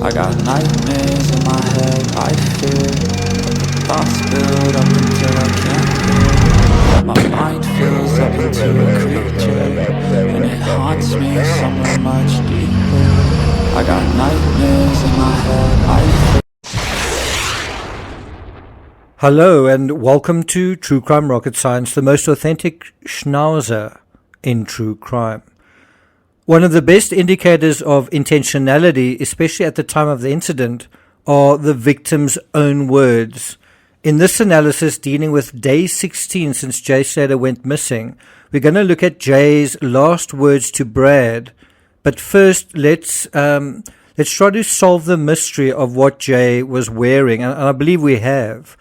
I got nightmares in my head, I fear thoughts build up until I can't hear. My mind fills up into a creature, and it haunts me somewhere much deeper. I got nightmares in my head, I fear. Hello and welcome to True Crime Rocket Science, the most authentic schnauzer in true crime. One of the best indicators of intentionality, especially at the time of the incident, are the victim's own words. In this analysis dealing with day 16 since Jay Slater went missing, we're going to look at Jay's last words to Brad. But first, let's try to solve the mystery of what Jay was wearing, and I believe we have.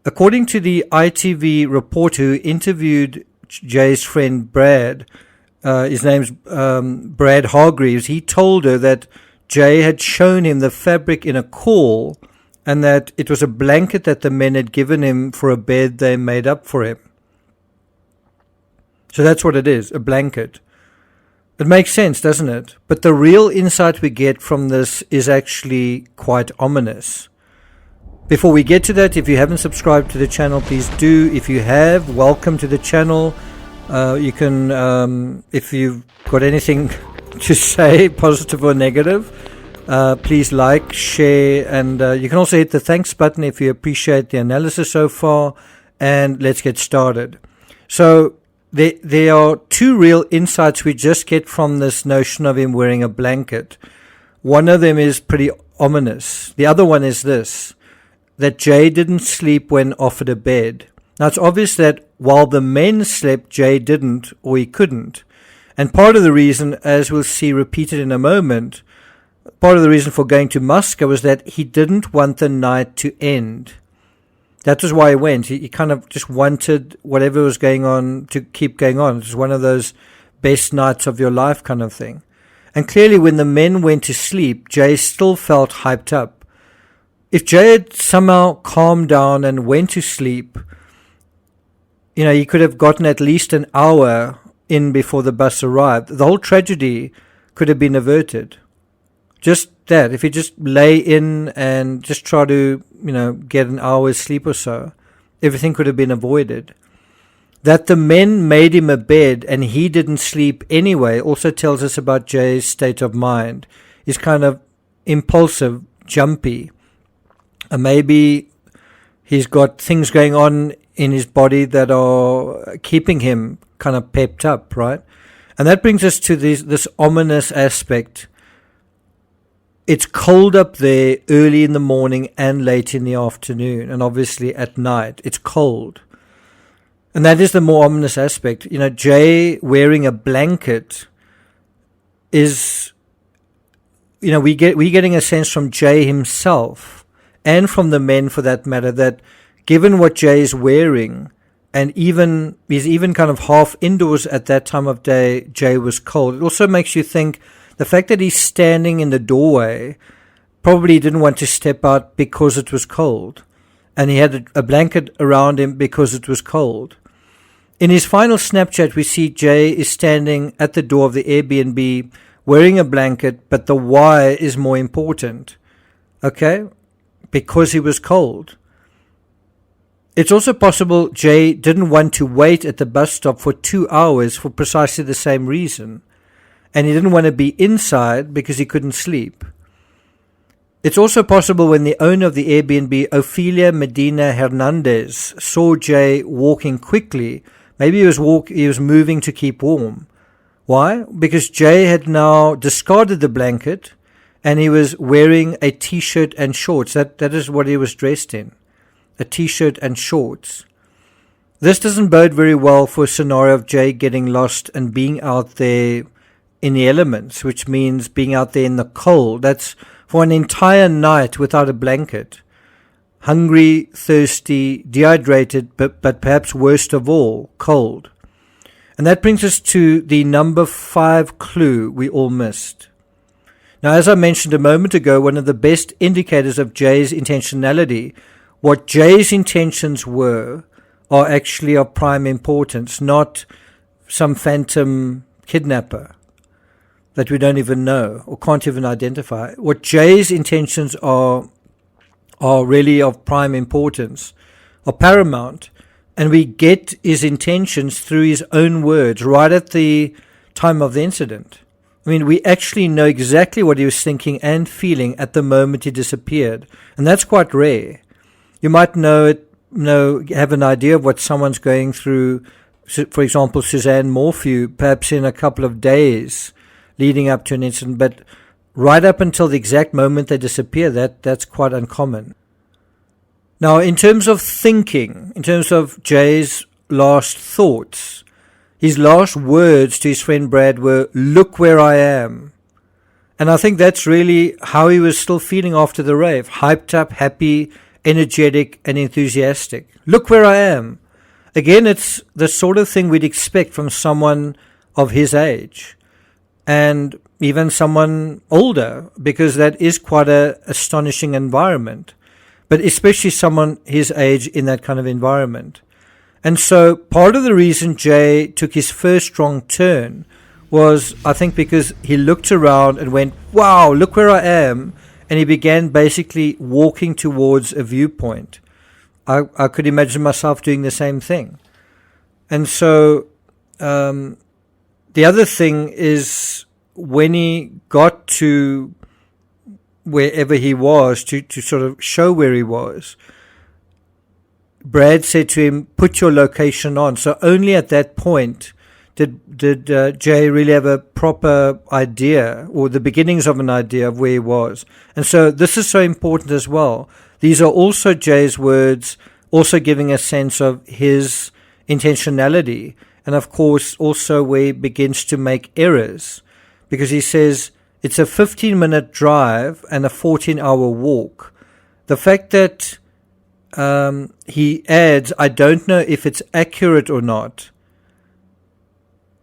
According to the ITV reporter who interviewed Jay's friend Brad, his name's Brad Hargreaves, he told her that Jay had shown him the fabric in a call and that it was a blanket that the men had given him for a bed they made up for him. So that's what it is, a blanket. It makes sense, doesn't it? But the real insight we get from this is actually quite ominous. Before we get to that, if you haven't subscribed to the channel, please do. If you have, welcome to the channel. You can, if you've got anything to say, positive or negative, please like, share, and you can also hit the thanks button if you appreciate the analysis so far. And let's get started. So there are two real insights we just get from this notion of him wearing a blanket. One of them is pretty ominous. The other one is this, that Jay didn't sleep when offered a bed. Now, it's obvious that while the men slept, Jay didn't, or he couldn't. And part of the reason, as we'll see repeated in a moment, part of the reason for going to Moscow was that he didn't want the night to end. That was why he went. He kind of just wanted whatever was going on to keep going on. It was one of those best nights of your life kind of thing. And clearly when the men went to sleep, Jay still felt hyped up. If Jay had somehow calmed down and went to sleep, you know, he could have gotten at least an hour in before the bus arrived. The whole tragedy could have been averted. Just that. If he just lay in and just try to, you know, get an hour's sleep or so, everything could have been avoided. That the men made him a bed and he didn't sleep anyway also tells us about Jay's state of mind. He's kind of impulsive, jumpy. And maybe he's got things going on in his body that are keeping him kind of pepped up, right? And that brings us to this ominous aspect. It's cold up there early in the morning and late in the afternoon, and obviously at night. It's cold. And that is the more ominous aspect. You know, Jay wearing a blanket is, you know, we're getting a sense from Jay himself, and from the men for that matter, that given what Jay is wearing, and he's even kind of half indoors at that time of day, Jay was cold. It also makes you think the fact that he's standing in the doorway, probably didn't want to step out because it was cold. And he had a blanket around him because it was cold. In his final Snapchat, we see Jay is standing at the door of the Airbnb wearing a blanket, but the why is more important. Okay? Because he was cold. It's also possible Jay didn't want to wait at the bus stop for 2 hours for precisely the same reason. And he didn't want to be inside because he couldn't sleep. It's also possible when the owner of the Airbnb, Ophelia Medina Hernandez, saw Jay walking quickly, maybe he was moving to keep warm. Why? Because Jay had now discarded the blanket and he was wearing a t-shirt and shorts. That is what he was dressed in. A t-shirt and shorts. This doesn't bode very well for a scenario of Jay getting lost and being out there in the elements, which means being out there in the cold. That's for an entire night without a blanket. Hungry, thirsty, dehydrated, but perhaps worst of all, cold. And that brings us to the number 5 clue we all missed. Now, as I mentioned a moment ago, one of the best indicators of Jay's intentionality, what Jay's intentions were, are actually of prime importance, not some phantom kidnapper. that we don't even know or can't even identify. What Jay's intentions are really of prime importance, are paramount, and we get his intentions through his own words right at the time of the incident. I mean, we actually know exactly what he was thinking and feeling at the moment he disappeared, and that's quite rare. You might have an idea of what someone's going through, for example, Suzanne Morphew, perhaps in a couple of days leading up to an incident, but right up until the exact moment they disappear, that's quite uncommon. Now, in terms of thinking, in terms of Jay's last thoughts, his last words to his friend Brad were, "Look where I am." And I think that's really how he was still feeling after the rave. Hyped up, happy, energetic, and enthusiastic. Look where I am. Again, it's the sort of thing we'd expect from someone of his age. And even someone older, because that is quite an astonishing environment. But especially someone his age in that kind of environment. And so part of the reason Jay took his first strong turn was, I think, because he looked around and went, "Wow, look where I am." And he began basically walking towards a viewpoint. I could imagine myself doing the same thing. And so the other thing is, when he got to wherever he was, to sort of show where he was, Brad said to him, "Put your location on." So only at that point did Jay really have a proper idea, or the beginnings of an idea of where he was. And so this is so important as well. These are also Jay's words, also giving a sense of his intentionality, and of course also where he begins to make errors, because he says it's a 15-minute drive and a 14-hour walk. The fact that he adds, "I don't know if it's accurate or not,"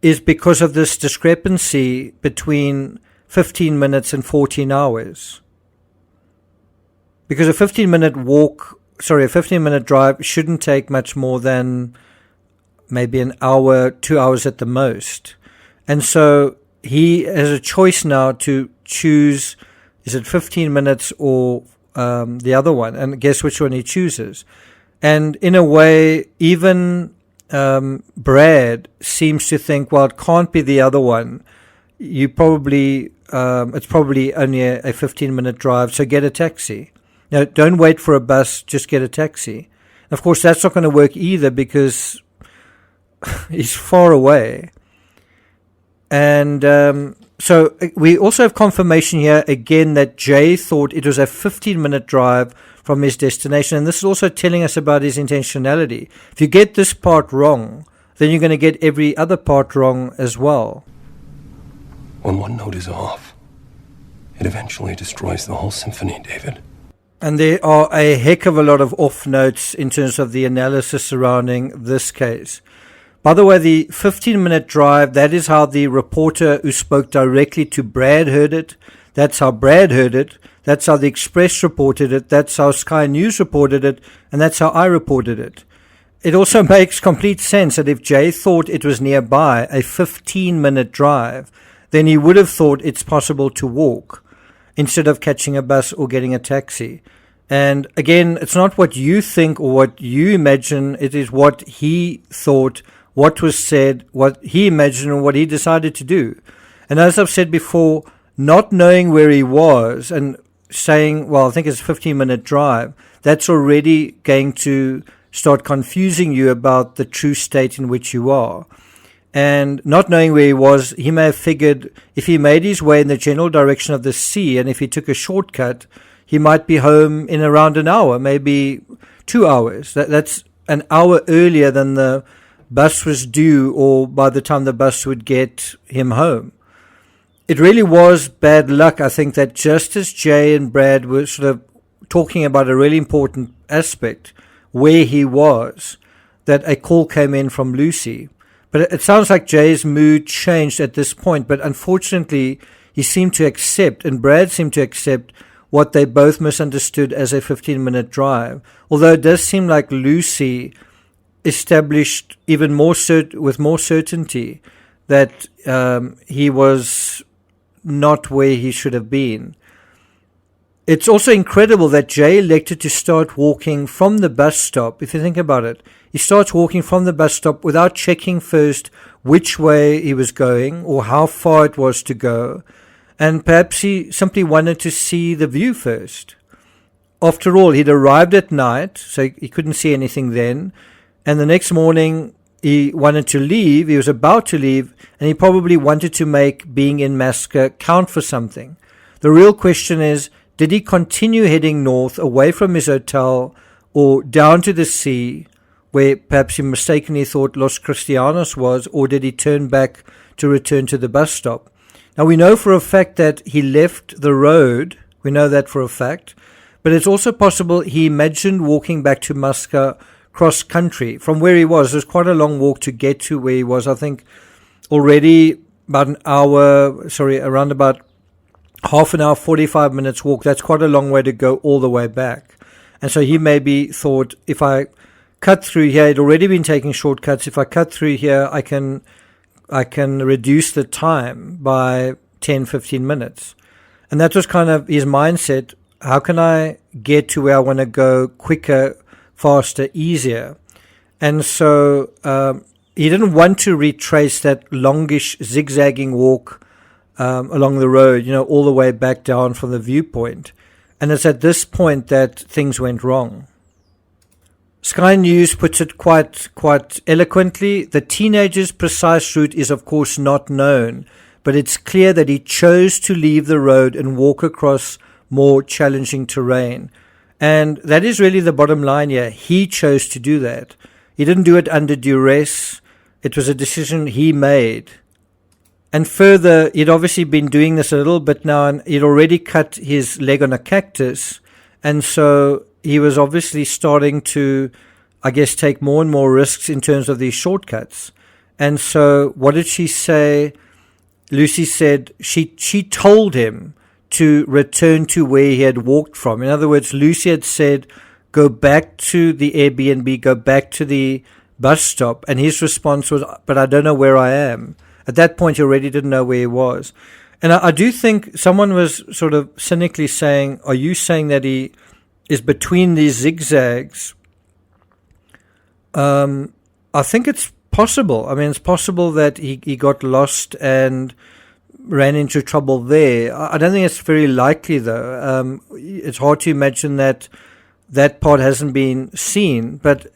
is because of this discrepancy between 15 minutes and 14 hours. Because a 15-minute drive shouldn't take much more than maybe an hour, 2 hours at the most. And so he has a choice now to choose, is it 15 minutes or the other one? And guess which one he chooses. And in a way, even Brad seems to think, well, it can't be the other one. It's probably only a 15-minute drive, so get a taxi. Now, don't wait for a bus, just get a taxi. And of course, that's not going to work either, because he's far away. And so we also have confirmation here again that Jay thought it was a 15-minute drive from his destination. And this is also telling us about his intentionality. If you get this part wrong, then you're going to get every other part wrong as well. When one note is off, it eventually destroys the whole symphony, David. And there are a heck of a lot of off notes in terms of the analysis surrounding this case. By the way, the 15-minute drive, that is how the reporter who spoke directly to Brad heard it. That's how Brad heard it. That's how the Express reported it. That's how Sky News reported it. And that's how I reported it. It also makes complete sense that if Jay thought it was nearby, a 15-minute drive, then he would have thought it's possible to walk instead of catching a bus or getting a taxi. And again, it's not what you think or what you imagine. It is what he thought, what was said, what he imagined, and what he decided to do. And as I've said before, not knowing where he was and saying, well, I think it's a 15-minute drive, that's already going to start confusing you about the true state in which you are. And not knowing where he was, he may have figured if he made his way in the general direction of the sea, and if he took a shortcut, he might be home in around an hour, maybe 2 hours. That's an hour earlier than the bus was due, or by the time the bus would get him home. It really was bad luck, I think, that just as Jay and Brad were sort of talking about a really important aspect, where he was, that a call came in from Lucy. But it sounds like Jay's mood changed at this point, but unfortunately he seemed to accept, and Brad seemed to accept, what they both misunderstood as a 15-minute drive. Although it does seem like Lucy established even more with more certainty that he was not where he should have been. It's also incredible that Jay elected to start walking from the bus stop. If you think about it, he starts walking from the bus stop without checking first which way he was going or how far it was to go. And perhaps he simply wanted to see the view first. After all, he'd arrived at night, so he couldn't see anything then. And the next morning, he wanted to leave. He was about to leave, and he probably wanted to make being in Masca count for something. The real question is, did he continue heading north away from his hotel or down to the sea, where perhaps he mistakenly thought Los Cristianos was, or did he turn back to return to the bus stop? Now, we know for a fact that he left the road. We know that for a fact. But it's also possible he imagined walking back to Masca cross country from where he was. It was quite a long walk to get to where he was. I think already about an hour, around about half an hour, 45 minutes walk. That's quite a long way to go all the way back. And so he maybe thought, if I cut through here, he'd already been taking shortcuts. If I cut through here, I can reduce the time by 10, 15 minutes. And that was kind of his mindset. How can I get to where I want to go quicker, faster, easier? And so he didn't want to retrace that longish zigzagging walk along the road, all the way back down from the viewpoint. And it's at this point that things went wrong. Sky News puts it quite eloquently. The teenager's precise route is of course not known, but it's clear that he chose to leave the road and walk across more challenging terrain. And that is really the bottom line here. He chose to do that. He didn't do it under duress. It was a decision he made. And further, he'd obviously been doing this a little bit now, and he'd already cut his leg on a cactus. And so he was obviously starting to, I guess, take more and more risks in terms of these shortcuts. And so what did she say? Lucy said she told him to return to where he had walked from. In other words, Lucy had said, go back to the Airbnb, go back to the bus stop. And his response was, but I don't know where I am. At that point, he already didn't know where he was. And I do think someone was sort of cynically saying, are you saying that he is between these zigzags? I think it's possible. I mean, it's possible that he got lost and ran into trouble there. I don't think it's very likely, though. It's hard to imagine that part hasn't been seen. But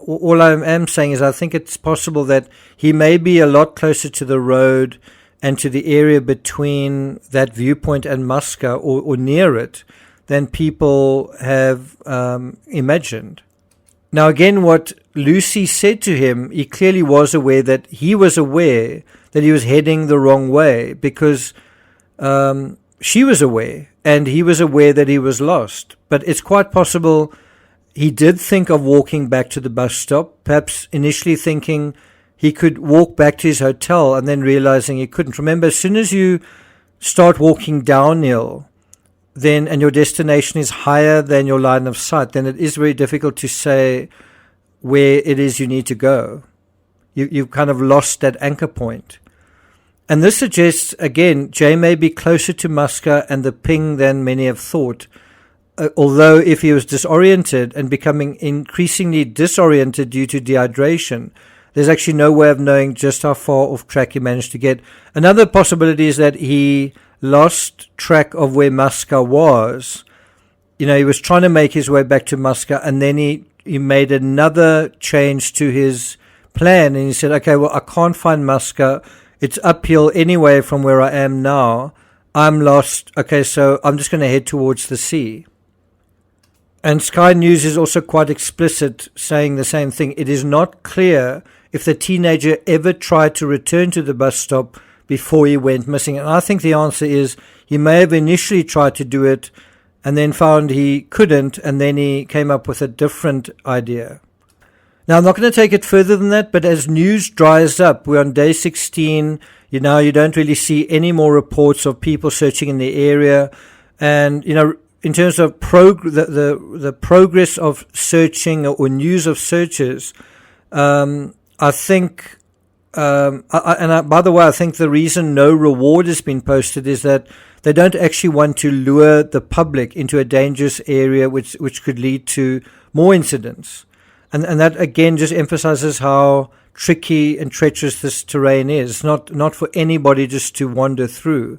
all I am saying is I think it's possible that he may be a lot closer to the road and to the area between that viewpoint and Masca or near it than people have imagined. Now, again, what Lucy said to him, he clearly was aware that he was heading the wrong way, because she was aware and he was aware that he was lost. But it's quite possible he did think of walking back to the bus stop, perhaps initially thinking he could walk back to his hotel and then realizing he couldn't. Remember, as soon as you start walking downhill, and your destination is higher than your line of sight, then it is very difficult to say where it is you need to go. You've kind of lost that anchor point. And this suggests, again, Jay may be closer to Masca and the ping than many have thought. Although if he was disoriented and becoming increasingly disoriented due to dehydration, there's actually no way of knowing just how far off track he managed to get. Another possibility is that he lost track of where Masca was. He was trying to make his way back to Masca, and then he made another change to his plan, and he said, okay, well, I can't find Masca. It's uphill anyway from where I am now. I'm lost. Okay, so I'm just going to head towards the sea. And Sky News is also quite explicit, saying the same thing. It is not clear if the teenager ever tried to return to the bus stop before he went missing. And I think the answer is he may have initially tried to do it and then found he couldn't, and then he came up with a different idea. Now, I'm not going to take it further than that, but as news dries up, we're on day 16, you don't really see any more reports of people searching in the area. And, in terms of the progress of searching or news of searches, I think By the way, I think the reason no reward has been posted is that they don't actually want to lure the public into a dangerous area which could lead to more incidents. And that again just emphasizes how tricky and treacherous this terrain is. Not for anybody just to wander through.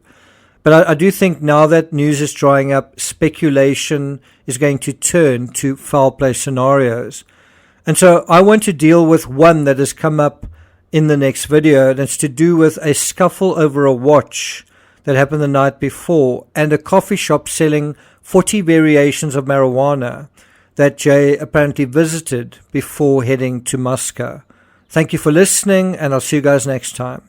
But I do think now that news is drying up, speculation is going to turn to foul play scenarios. And so I want to deal with one that has come up in the next video, and it's to do with a scuffle over a watch that happened the night before and a coffee shop selling 40 variations of marijuana that Jay apparently visited before heading to Moscow. Thank you for listening, and I'll see you guys next time.